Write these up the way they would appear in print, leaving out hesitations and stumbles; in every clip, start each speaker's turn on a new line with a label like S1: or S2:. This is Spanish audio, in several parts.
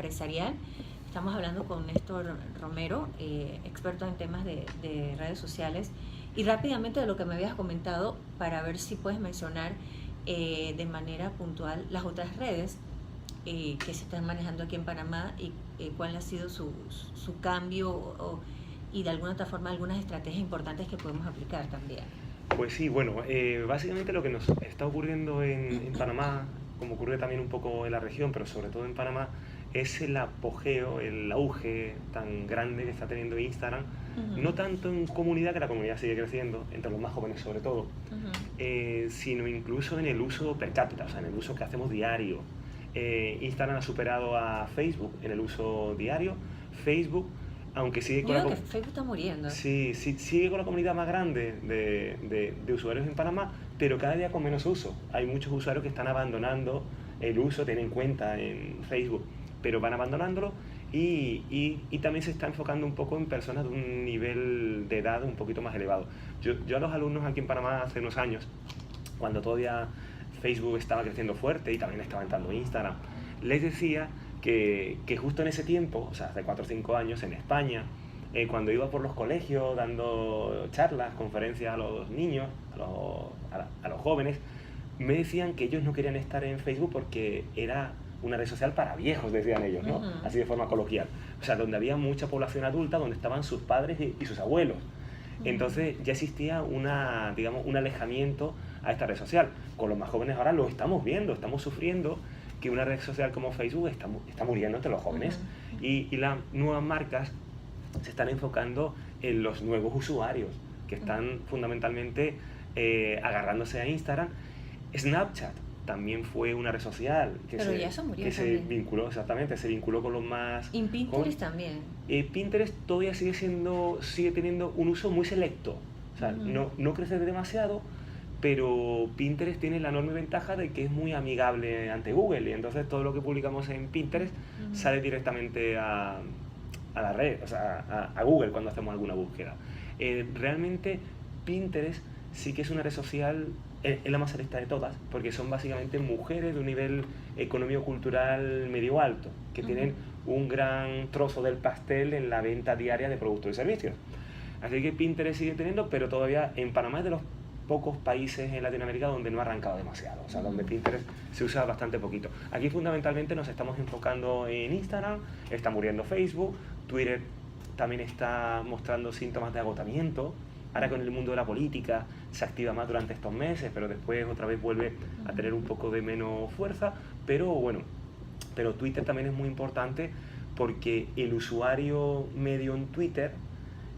S1: empresarial. Estamos hablando con Néstor Romero, experto en temas de redes sociales, y rápidamente de lo que me habías comentado, para ver si puedes mencionar de manera puntual las otras redes que se están manejando aquí en Panamá y cuál ha sido su cambio y de alguna otra forma algunas estrategias importantes que podemos aplicar también.
S2: Pues sí, bueno, básicamente lo que nos está ocurriendo en Panamá, como ocurre también un poco en la región, pero sobre todo en Panamá, es el apogeo, el auge tan grande que está teniendo Instagram, no tanto en comunidad, que la comunidad sigue creciendo, entre los más jóvenes sobre todo, sino incluso en el uso per cápita, o sea, en el uso que hacemos diario. Instagram ha superado a Facebook en el uso diario. Facebook, aunque sigue con
S1: Yo creo que Facebook está muriendo.
S2: Sí, sí, sigue con la comunidad más grande de usuarios en Panamá, pero cada día con menos uso. Hay muchos usuarios que están abandonando el uso, tienen cuenta en Facebook, pero van abandonándolo y también se está enfocando un poco en personas de un nivel de edad un poquito más elevado. Yo a los alumnos aquí en Panamá hace unos años, cuando todavía Facebook estaba creciendo fuerte y también estaba entrando Instagram, les decía que justo en ese tiempo, o sea, hace 4 o 5 años en España, cuando iba por los colegios dando charlas, conferencias a los niños, a los jóvenes, me decían que ellos no querían estar en Facebook porque era una red social para viejos, decían ellos, ¿no? Así de forma coloquial. O sea, donde había mucha población adulta, donde estaban sus padres y sus abuelos. Entonces ya existía digamos, un alejamiento a esta red social. Con los más jóvenes ahora lo estamos viendo, estamos sufriendo que una red social como Facebook está muriendo entre los jóvenes. Y las nuevas marcas se están enfocando en los nuevos usuarios, que están fundamentalmente agarrándose a Instagram. Snapchat también fue una red social que se vinculó, exactamente, se vinculó con los más...
S1: Y Pinterest también.
S2: Pinterest todavía sigue teniendo un uso muy selecto, o sea, no crece demasiado, pero Pinterest tiene la enorme ventaja de que es muy amigable ante Google, y entonces todo lo que publicamos en Pinterest sale directamente a la red, o sea, a Google cuando hacemos alguna búsqueda. Realmente Pinterest sí que es una red social, es la más selecta de todas, porque son básicamente mujeres de un nivel económico-cultural medio alto, que tienen un gran trozo del pastel en la venta diaria de productos y servicios. Así que Pinterest sigue teniendo, pero todavía en Panamá es de los pocos países en Latinoamérica donde no ha arrancado demasiado, o sea, donde Pinterest se usa bastante poquito. Aquí fundamentalmente nos estamos enfocando en Instagram, está muriendo Facebook, Twitter también está mostrando síntomas de agotamiento. Ahora con el mundo de la política se activa más durante estos meses, pero después otra vez vuelve a tener un poco de menos fuerza. Pero bueno, pero Twitter también es muy importante porque el usuario medio en Twitter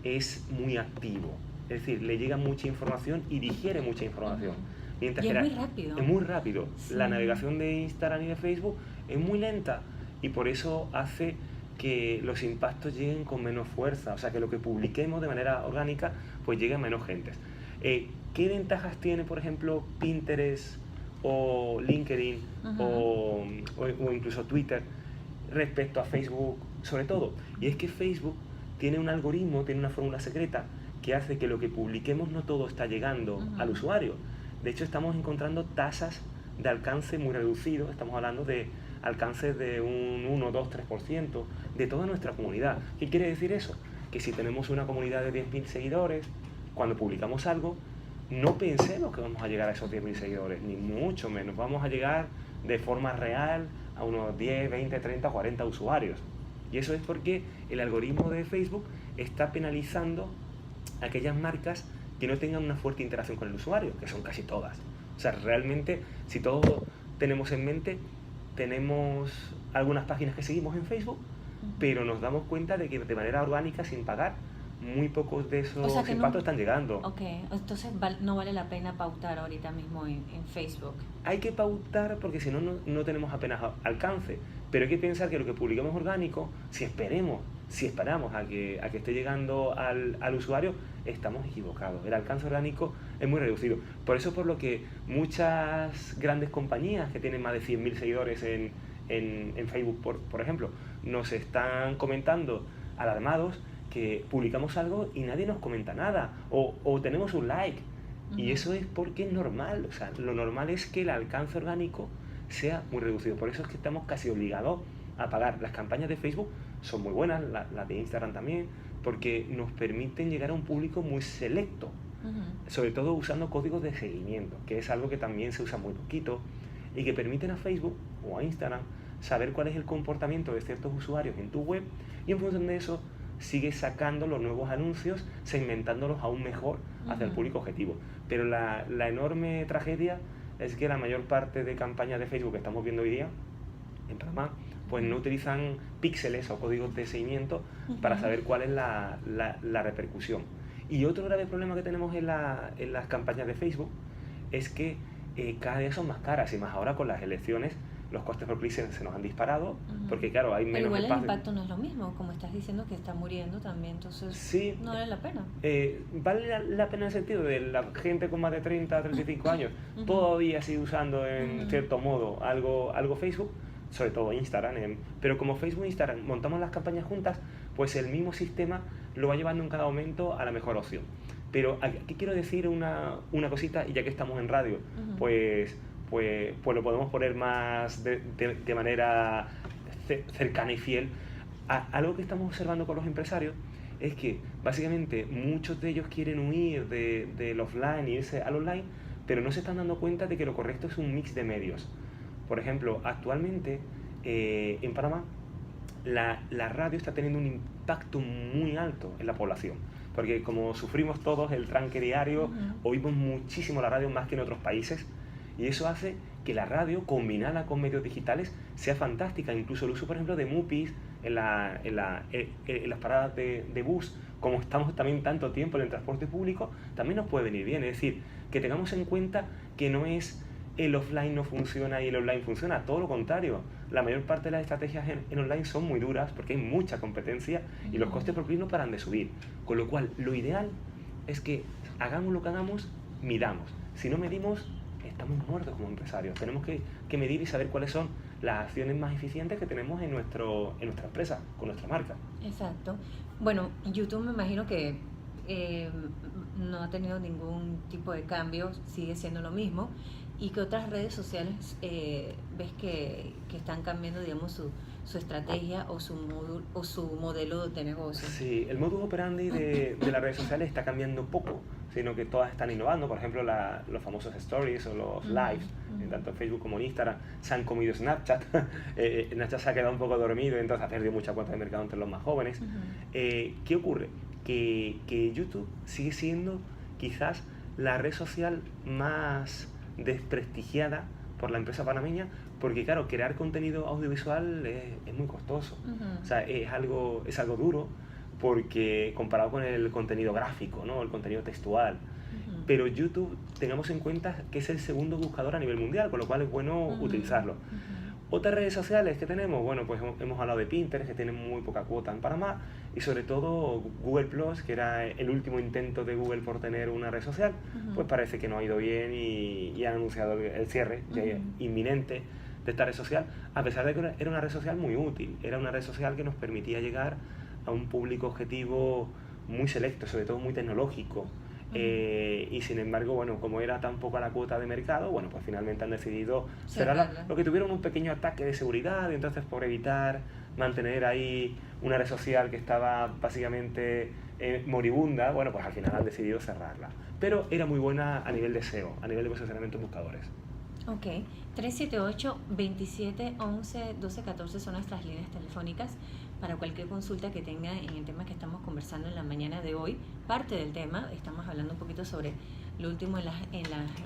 S2: es muy activo. Es decir, le llega mucha información y digiere mucha información. Mientras
S1: y es muy rápido.
S2: Es muy rápido.
S1: Sí.
S2: La navegación de Instagram y de Facebook es muy lenta y por eso hace que los impactos lleguen con menos fuerza, o sea, que lo que publiquemos de manera orgánica pues llegue a menos gentes. ¿Qué ventajas tiene, por ejemplo, Pinterest o LinkedIn o incluso Twitter respecto a Facebook, sobre todo? Y es que Facebook tiene un algoritmo, tiene una fórmula secreta que hace que lo que publiquemos no todo está llegando al usuario. De hecho, estamos encontrando tasas de alcance muy reducidos, estamos hablando de alcances de un 1, 2, 3% de toda nuestra comunidad. ¿Qué quiere decir eso? Que si tenemos una comunidad de 10.000 seguidores, cuando publicamos algo, no pensemos que vamos a llegar a esos 10.000 seguidores, ni mucho menos. Vamos a llegar de forma real a unos 10, 20, 30, 40 usuarios. Y eso es porque el algoritmo de Facebook está penalizando a aquellas marcas que no tengan una fuerte interacción con el usuario, que son casi todas. O sea, realmente, si todos tenemos en mente, tenemos algunas páginas que seguimos en Facebook, pero nos damos cuenta de que de manera orgánica, sin pagar, muy pocos de esos impactos están llegando.
S1: Ok, entonces no vale la pena pautar ahorita mismo en Facebook.
S2: Hay que pautar porque si no, no tenemos apenas alcance, pero hay que pensar que lo que publicamos orgánico, si esperamos a que esté llegando al usuario, estamos equivocados. El alcance orgánico es muy reducido. Por eso por lo que muchas grandes compañías que tienen más de 100.000 seguidores en Facebook, por ejemplo, nos están comentando alarmados que publicamos algo y nadie nos comenta nada, o tenemos un like, y eso es porque es normal. O sea, lo normal es que el alcance orgánico sea muy reducido. Por eso es que estamos casi obligados a pagar. Las campañas de Facebook son muy buenas, las de Instagram también, porque nos permiten llegar a un público muy selecto, sobre todo usando códigos de seguimiento, que es algo que también se usa muy poquito, y que permiten a Facebook o a Instagram saber cuál es el comportamiento de ciertos usuarios en tu web, y en función de eso sigues sacando los nuevos anuncios, segmentándolos aún mejor hacia el público objetivo. Pero la enorme tragedia es que la mayor parte de campañas de Facebook que estamos viendo hoy día en Panamá, pues no utilizan píxeles o códigos de seguimiento para saber cuál es la repercusión. Y otro grave problema que tenemos en las campañas de Facebook es que cada día son más caras, y más ahora con las elecciones los costes por clic se nos han disparado, porque claro, hay menos
S1: espacio. Pero igual
S2: espacio.
S1: el impacto no es lo mismo, como estás diciendo que está muriendo también, entonces
S2: sí,
S1: no vale la pena.
S2: Vale la pena en el sentido de la gente con más de 30, 35 años, todavía sigue usando en cierto modo algo Facebook, sobre todo Instagram, pero como Facebook e Instagram montamos las campañas juntas, pues el mismo sistema lo va llevando en cada momento a la mejor opción. Pero aquí quiero decir una cosita, y ya que estamos en radio, pues lo podemos poner más de manera cercana y fiel. Algo que estamos observando con los empresarios es que básicamente muchos de ellos quieren huir del offline y irse al online, pero no se están dando cuenta de que lo correcto es un mix de medios. Por ejemplo, actualmente en Panamá la radio está teniendo un impacto muy alto en la población, porque como sufrimos todos el tranque diario, oímos muchísimo la radio más que en otros países, y eso hace que la radio combinada con medios digitales sea fantástica. Incluso el uso, por ejemplo, de MUPIs en las paradas de bus, como estamos también tanto tiempo en el transporte público, también nos puede venir bien. Es decir, que tengamos en cuenta que no es el offline no funciona y el online funciona, todo lo contrario. La mayor parte de las estrategias en online son muy duras porque hay mucha competencia y los costes por clic no paran de subir. Con lo cual, lo ideal es que hagamos lo que hagamos, midamos. Si no medimos, estamos muertos como empresarios. Tenemos que medir y saber cuáles son las acciones más eficientes que tenemos en nuestra empresa, con nuestra marca.
S1: Exacto. Bueno, YouTube me imagino que no ha tenido ningún tipo de cambio, sigue siendo lo mismo. ¿Y qué otras redes sociales ves que están cambiando, digamos, su estrategia o su modelo de negocio?
S2: Sí, el modus operandi de las redes sociales está cambiando poco, sino que todas están innovando. Por ejemplo, los famosos stories o los lives, tanto en Facebook como en Instagram, se han comido Snapchat. Snapchat se ha quedado un poco dormido, entonces ha perdido mucha cuota de mercado entre los más jóvenes. ¿Qué ocurre? Que YouTube sigue siendo quizás la red social más desprestigiada por la empresa panameña, porque claro, crear contenido audiovisual es muy costoso. O sea, es algo duro, porque comparado con el contenido gráfico, ¿no? El contenido textual. Pero YouTube, tengamos en cuenta que es el segundo buscador a nivel mundial, con lo cual es bueno utilizarlo. Otras redes sociales que tenemos, bueno, pues hemos hablado de Pinterest, que tiene muy poca cuota en Panamá, y sobre todo Google Plus, que era el último intento de Google por tener una red social, pues parece que no ha ido bien y han anunciado el cierre inminente de esta red social, a pesar de que era una red social muy útil, era una red social que nos permitía llegar a un público objetivo muy selecto, sobre todo muy tecnológico. Y sin embargo, bueno, como era tan poca la cuota de mercado, bueno, pues finalmente han decidido cerrarla. Lo que tuvieron un pequeño ataque de seguridad, y entonces por evitar mantener ahí una red social que estaba básicamente moribunda, bueno, pues al final han decidido cerrarla. Pero era muy buena a nivel de SEO, a nivel de posicionamiento en buscadores.
S1: Ok, 378-2711-1214 son nuestras líneas telefónicas para cualquier consulta que tengan en el tema que estamos conversando en la mañana de hoy. Parte del tema, estamos hablando un poquito sobre lo último en las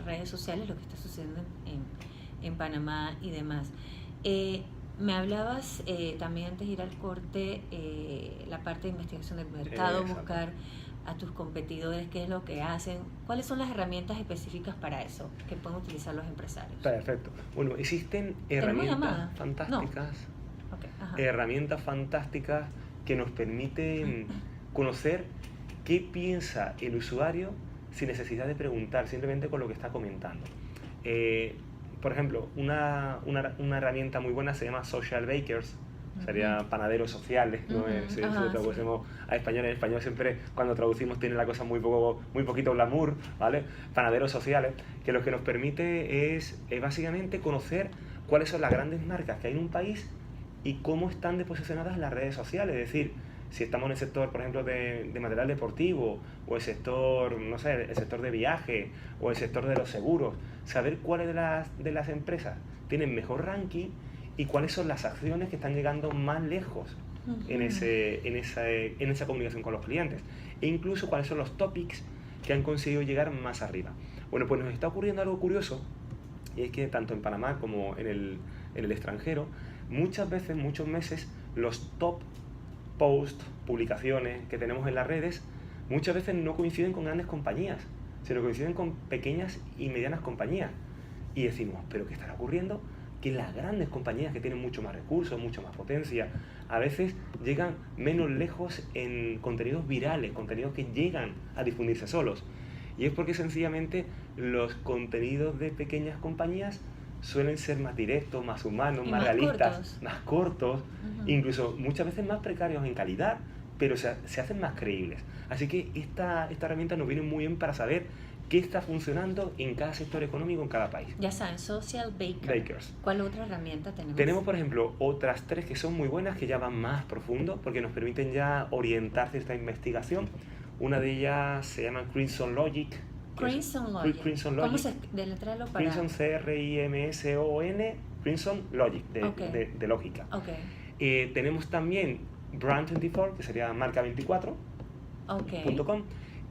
S1: redes sociales, lo que está sucediendo en Panamá y demás. Me hablabas también antes de ir al corte, la parte de investigación del mercado, buscar a tus competidores, qué es lo que hacen, cuáles son las herramientas específicas para eso que pueden utilizar los empresarios.
S2: Perfecto. Bueno, existen herramientas fantásticas, herramientas fantásticas que nos permiten conocer qué piensa el usuario sin necesidad de preguntar, simplemente con lo que está comentando. Por ejemplo, una herramienta muy buena se llama Social Bakers. Sería panaderos sociales, ¿no? Si lo traducimos a español, en español siempre cuando traducimos tiene la cosa muy poquito glamour, ¿vale? Panaderos sociales, que lo que nos permite es básicamente conocer cuáles son las grandes marcas que hay en un país y cómo están posicionadas las redes sociales. Es decir, si estamos en el sector, por ejemplo, de material deportivo, o el sector, no sé, el sector de viaje, o el sector de los seguros, saber cuáles de las empresas tienen mejor ranking y cuáles son las acciones que están llegando más lejos en esa comunicación con los clientes, e incluso cuáles son los topics que han conseguido llegar más arriba. Bueno, pues nos está ocurriendo algo curioso, y es que tanto en Panamá como en el extranjero, muchas veces, muchos meses, los top posts, publicaciones que tenemos en las redes, muchas veces no coinciden con grandes compañías, sino coinciden con pequeñas y medianas compañías. Y decimos, ¿pero qué estará ocurriendo? Que las grandes compañías, que tienen mucho más recursos, mucho más potencia, a veces llegan menos lejos en contenidos virales, contenidos que llegan a difundirse solos. Y es porque sencillamente los contenidos de pequeñas compañías suelen ser más directos, más humanos, más realistas, más cortos, incluso muchas veces más precarios en calidad, pero se hacen más creíbles. Así que esta herramienta nos viene muy bien para saber qué está funcionando en cada sector económico, en cada país.
S1: Ya saben, Social Bakers. ¿Cuál otra herramienta tenemos?
S2: Tenemos, por ejemplo, otras 3 que son muy buenas, que ya van más profundo, porque nos permiten ya orientar cierta investigación. Una de ellas se llama Crimson Logic.
S1: Crimson Logic. ¿Cómo se deletréalo para...?
S2: Crimson, C-R-I-M-S-O-N, Crimson Logic, de lógica.
S1: Okay.
S2: Tenemos también Brand24, que sería marca24.com.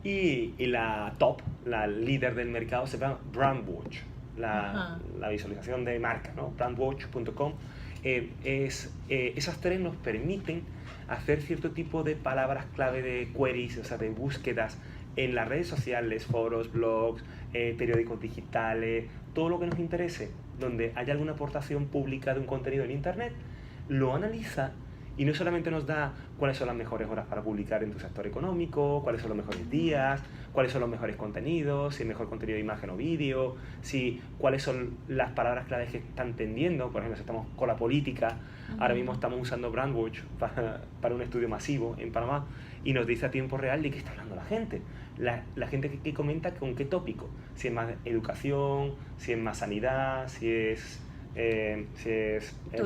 S2: Y la top, la líder del mercado, se llama Brandwatch, la visualización de marca, ¿no? Brandwatch.com. Esas 3 nos permiten hacer cierto tipo de palabras clave de queries, o sea, de búsquedas en las redes sociales, foros, blogs, periódicos digitales, todo lo que nos interese, donde haya alguna aportación pública de un contenido en internet, lo analiza. Y no solamente nos da cuáles son las mejores horas para publicar en tu sector económico, cuáles son los mejores días, cuáles son los mejores contenidos, si el mejor contenido de imagen o vídeo, cuáles son las palabras claves que están tendiendo. Por ejemplo, si estamos con la política, ahora mismo estamos usando Brandwatch para un estudio masivo en Panamá, y nos dice a tiempo real de qué está hablando la gente. La gente que comenta con qué tópico, si es más educación, si es más sanidad, si es el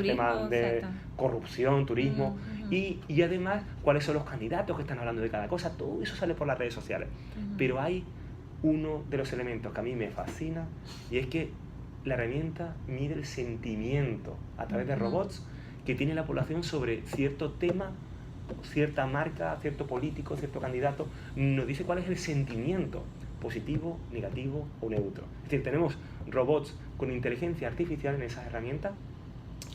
S2: tema de corrupción, turismo, y además cuáles son los candidatos que están hablando de cada cosa. Todo eso sale por las redes sociales. Pero hay uno de los elementos que a mí me fascina, y es que la herramienta mide el sentimiento a través de robots que tiene la población sobre cierto tema, cierta marca, cierto político, cierto candidato. Nos dice cuál es el sentimiento, positivo, negativo o neutro. Es decir, tenemos robots con inteligencia artificial en esas herramientas.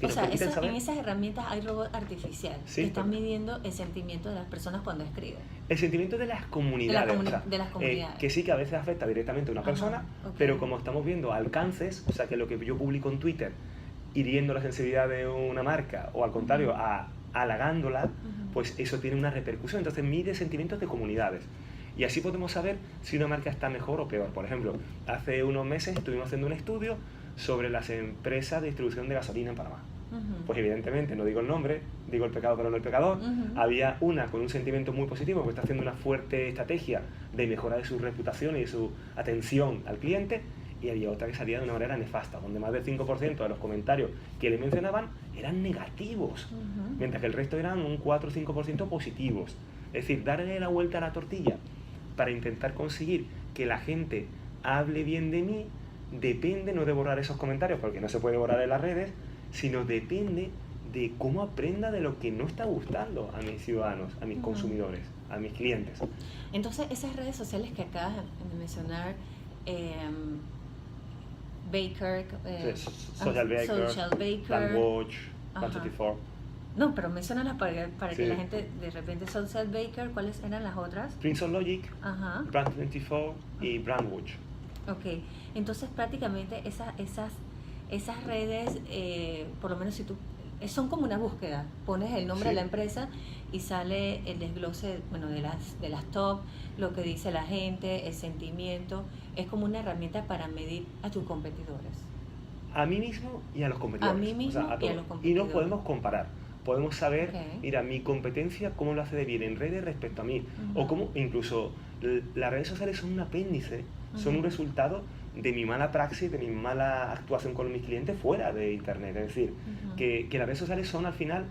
S1: O sea, en esas herramientas hay robots artificiales que están midiendo el sentimiento de las personas cuando escriben.
S2: El sentimiento de las comunidades.
S1: De las comunidades.
S2: Que sí, que a veces afecta directamente a una persona, pero como estamos viendo alcances, o sea, que lo que yo publico en Twitter, hiriendo la sensibilidad de una marca, o al contrario, halagándola, pues eso tiene una repercusión. Entonces mide sentimientos de comunidades. Y así podemos saber si una marca está mejor o peor. Por ejemplo, hace unos meses estuvimos haciendo un estudio sobre las empresas de distribución de gasolina en Panamá. Pues evidentemente, no digo el nombre, digo el pecado pero no el pecador. Había una con un sentimiento muy positivo, que está haciendo una fuerte estrategia de mejora de su reputación y de su atención al cliente, y había otra que salía de una manera nefasta, donde más del 5% de los comentarios que le mencionaban eran negativos, mientras que el resto eran un 4 o 5% positivos. Es decir, darle la vuelta a la tortilla para intentar conseguir que la gente hable bien de mí depende no de borrar esos comentarios, porque no se puede borrar en las redes, sino depende de cómo aprenda de lo que no está gustando a mis ciudadanos, a mis consumidores, a mis clientes.
S1: Entonces, esas redes sociales que acabas de mencionar, Baker,
S2: Social Baker, Brandwatch, Brand24.
S1: No, pero menciónalas para que la gente de repente... Social Baker, ¿cuáles eran las otras?
S2: Crimson Logic, Brand24 y Brandwatch.
S1: Ok, entonces prácticamente esas redes, por lo menos si tú... son como una búsqueda, pones el nombre de la empresa y sale el desglose, bueno, de las top, lo que dice la gente, el sentimiento. Es como una herramienta para medir a tus competidores.
S2: A mí mismo y a los competidores.
S1: A mí mismo, o sea, y a los competidores.
S2: Y nos podemos comparar. Podemos saber, mira, mi competencia, cómo lo hace de bien en redes respecto a mí. O cómo incluso las redes sociales son un apéndice son un resultado de mi mala praxis, de mi mala actuación con mis clientes fuera de Internet. Es decir, que las redes sociales son al final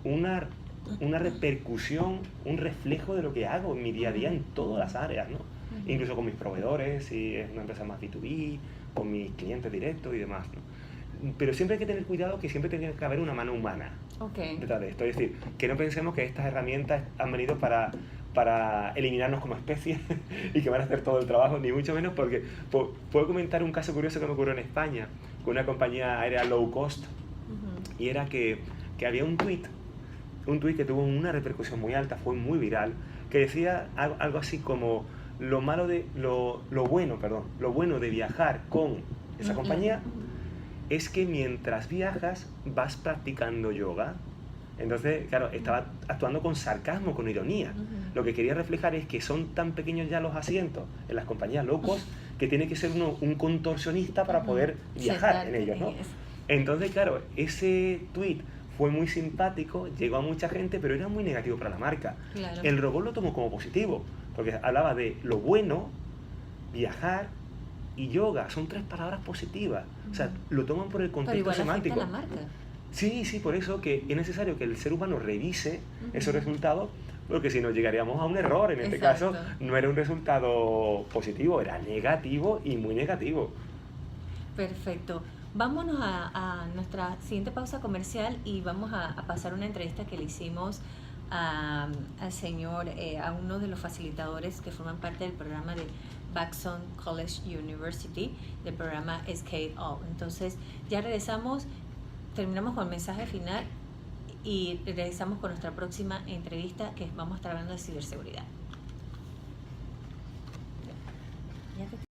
S2: una repercusión, un reflejo de lo que hago en mi día a día en todas las áreas, ¿no? Incluso con mis proveedores, si es una empresa más B2B, con mis clientes directos y demás, ¿no? Pero siempre hay que tener cuidado, que siempre tiene que haber una mano humana detrás de esto. Es decir, que no pensemos que estas herramientas han venido para eliminarnos como especie y que van a hacer todo el trabajo, ni mucho menos, porque puedo comentar un caso curioso que me ocurrió en España con una compañía aérea low cost, y era que había un tweet que tuvo una repercusión muy alta, fue muy viral, que decía algo así como lo bueno de viajar con esa compañía es que mientras viajas vas practicando yoga. Entonces, claro, estaba actuando con sarcasmo, con ironía. Lo que quería reflejar es que son tan pequeños ya los asientos en las compañías low cost que tiene que ser uno un contorsionista para poder viajar en ellos, ¿no? Entonces, claro, ese tweet fue muy simpático, llegó a mucha gente, pero era muy negativo para la marca.
S1: Claro.
S2: El robot lo tomó como positivo, porque hablaba de lo bueno, viajar y yoga. Son 3 palabras positivas. O sea, lo toman por el contexto semántico.
S1: Pero igual afecta a la marca.
S2: Sí, por eso que es necesario que el ser humano revise esos resultados, porque si no llegaríamos a un error. En este caso no era un resultado positivo, era negativo y muy negativo.
S1: Perfecto. Vámonos a nuestra siguiente pausa comercial y vamos a pasar una entrevista que le hicimos al señor, a uno de los facilitadores que forman parte del programa de Baxon College University, del programa Scale Up. Entonces, ya regresamos, terminamos con el mensaje final y regresamos con nuestra próxima entrevista, que vamos a estar hablando de ciberseguridad.